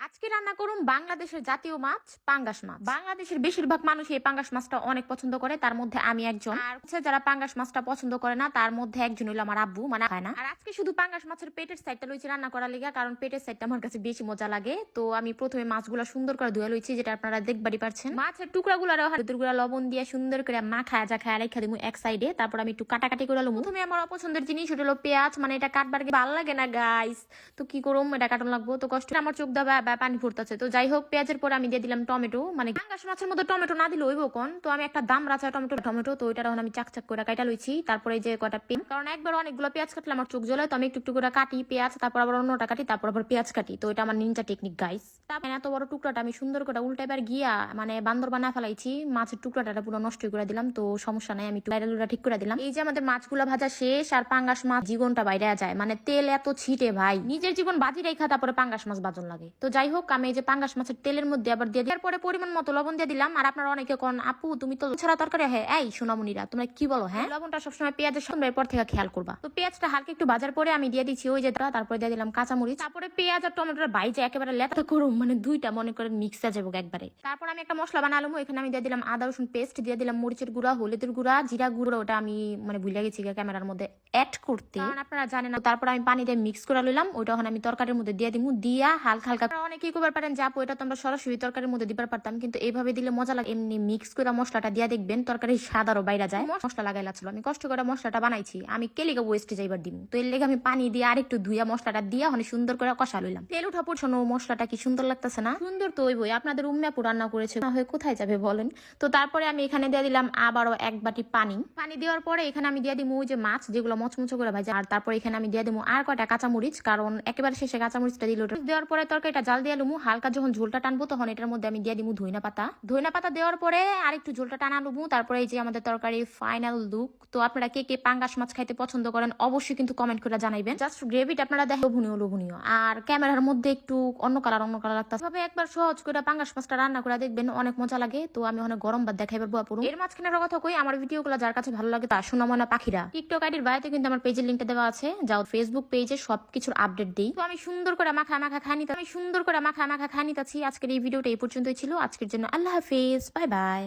আজকে রান্না করুন বাংলাদেশের জাতীয় মাছ পাঙ্গাস মাছ। বাংলাদেশের বেশিরভাগ মানুষ এই পাঙ্গাস মাছটা অনেক পছন্দ করে, তার মধ্যে আমি একজন। আর হচ্ছে যারা পাঙ্গাস মাছটা পছন্দ করে না তার মধ্যে একজন হইলো আমার আব্বু, মানে খায় না। আর আজকে শুধু পাঙ্গাস মাছের পেটের সাইডটা লইছি রান্না করার লিগা, কারণ পেটের সাইডটা আমার কাছে বেশি মজা লাগে। তো আমি প্রথমে মাছগুলো সুন্দর করে ধুয়ে লইছি, যেটা আপনারা দেখবারই পারছেন। মাছের টুকরাগুলো লবণ দিয়ে সুন্দর করে মাখায় খায় রেখা দিব এক সাইডে। তারপর আমি একটু কাটাকাটি করে লম। প্রথমে আমার অপছন্দের জিনিস ওটা হলো পেঁয়াজ, মানে এটা কাটবার ভালো লাগে না গাইস। তো কি করুম, এটা কাটন লাগবো, তো কষ্ট আমার চোখ দাবা পানি ফুটতেছে। তো যাই হোক, পেঁয়াজের পরে আমি দিয়ে দিলাম টমেটো, মানে পাঙ্গাস মাছের মধ্যে টমেটো না দিলে হইব কোন। তো আমি একটা দাম রাখা টমেটো তো ওইটা আমি চাকচাক করে কাটা লইছি। তারপরে এই যে কটা পেন, কারণ একবার অনেকগুলো পেঁয়াজ কাটলে আমার চোখ জ্বলে, তো আমি একটু একটু করে কাটি পেঁয়াজ, তারপর আবার অন্যটা কাটি, তারপর আবার পেঁয়াজ কাটি। তো এটা আমার নিনজা টেকনিক গাইস। তারপর এত বড় টুকরাটা আমি সুন্দর করে উল্টাইবার গিয়া মানে বান্দর বানা ফেলাইছি, মাছের টুকরাটা পুরো নষ্ট করে দিলাম। তো সমস্যা নাই, আমি লাইরালুরা ঠিক করে দিলাম। এই যে আমাদের মাছগুলা ভাজা শেষ, আর পাঙ্গাস মাছ জীবনটা বাইরে যায়, মানে তেল এত ছিটে ভাই, নিজের জীবন বাজি রেখা তারপরে পাঙ্গাস মাছ বাজন লাগে। তো যাই হোক, আমি এই যে পাঙ্গাস মাছের তেলের মধ্যে আবার দিয়ে দেওয়ার পরে পরিমাণ মতো লবণ দিয়ে দিলাম। আর আপনারা অনেকে কোন আপু তুমি তো ছাড়া তরকারি, হ্যাঁ এই সোনামণিরা তোমরা কি বলো, হ্যাঁ লবণটা সবসময় পেঁয়াজের সঙ্গে পর থেকে খেয়াল করবা। তো পেঁয়াজটা হালকা একটু ভাজার পরে আমি দিয়ে দিচ্ছি ওই যে, তারপরে দিয়ে দিলাম কাঁচামরিচ, তারপরে পেঁয়াজ আর টমেটোর বাইজে একেবারে লেতা করুম, মানে দুইটা মনে করেন মিক্স হয়ে যাবো একবারে। তারপর আমি একটা মশলা বানালাম, এখানে আমি দিয়ে দিলাম আদা রসুন পেস্ট, দিয়ে দিলাম মরিচের গুঁড়া, হলুদের গুঁড়া, জিরা গুঁড়ো, ওটা আমি মানে ভুলে গেছি ক্যামেরার মধ্যে অ্যাড করতে, কারণ আপনারা জানেন না। তারপর আমি পানি দিয়ে মিক্স করে নিলাম, ওইটা আমি তরকারির মধ্যে দিয়ে দিমু, দিয়া হালকা হালকা। অনেকেই করবার পারেন যে আপু এটা তো আমরা সরাসরি তরকারির মধ্যে দিবার পারতাম, কিন্তু এইভাবে দিলে মজা লাগে। এমনি মিক্স করে মশলাটা দিয়ে দেখবেন তরকারির স্বাদ আরো বাইরে যায়। মশলা লাগাইলা ছিল, আমি কষ্ট করে মশলাটা বানাইছি, আমি কেলিগা ওয়েস্টে যাইবার দিমু। তো এর লেগে আমি পানি দিয়ে আরেকটু ধুইয়া মশলাটা দিয়ে সুন্দর করে কষা লইলাম। তেল উঠা পড়ছে মশলাটা কি সুন্দর লাগতেছে না? সুন্দর তো ওই বই, আপনাদের উম্মাপু রান্না করেছে না হয়ে কোথায় যাবে বলেন। তো তারপরে আমি এখানে দিয়ে দিলাম আবারও এক বাটি পানি। পানি দেওয়ার পরে এখানে আমি দিয়ে দিমু ওই যে মাছ যেগুলো মচমচো করে ভাজা, আর তারপর এখানে আমি দিয়ে দিমু আর কয়টা কাঁচামরিচ, কারণ একেবারে শেষে কাঁচামরিচটা দিল। দেওয়ার পরে তরকারিটা জাল দিয়ে লুমু, হালকা যখন ঝোলটা টানবো তখন এটার মধ্যে আমি দিয়ে দিমু ধইনা পাতা দেওয়ার পরে আর একটু ঝোলটা টানা লুমু। তারপরে এই যে আমাদের তরকারি ফাইনাল লুক। তো আপনারা কে কে পাঙ্গাস মাছ খাইতে পছন্দ করেন অবশ্যই কিন্তু কমেন্ট করে জানাইবেন। জাস্ট গ্রেভিটা আপনারা দেখো লোভনীয়, আর ক্যামেরার মধ্যে একটু অন্য কালার লাগতেছে। তবে একবার সহজ করে পাঙ্গাস মাছটা রান্না করে দেখবেন, অনেক মজা লাগে। তো আমি অনেক গরম ভাত দেখাইবার বুয়া। এর মাঝখানে কথা কই, আমার ভিডিওগুলো যার কাছে ভালো লাগে তা সোনাময়না পাখিরা টিকটক আইডির বাইরে কিন্তু আমার পেজের লিঙ্কটা দেওয়া আছে, যাও ফেসবুক পেজে সবকিছুর আপডেট দিই। তো আমি সুন্দর করে মাখা খাই নিতেছি। আজকের এই ভিডিওটা এই পর্যন্তই ছিল। আজকের জন্য আল্লাহ হাফেজ, বাই বাই।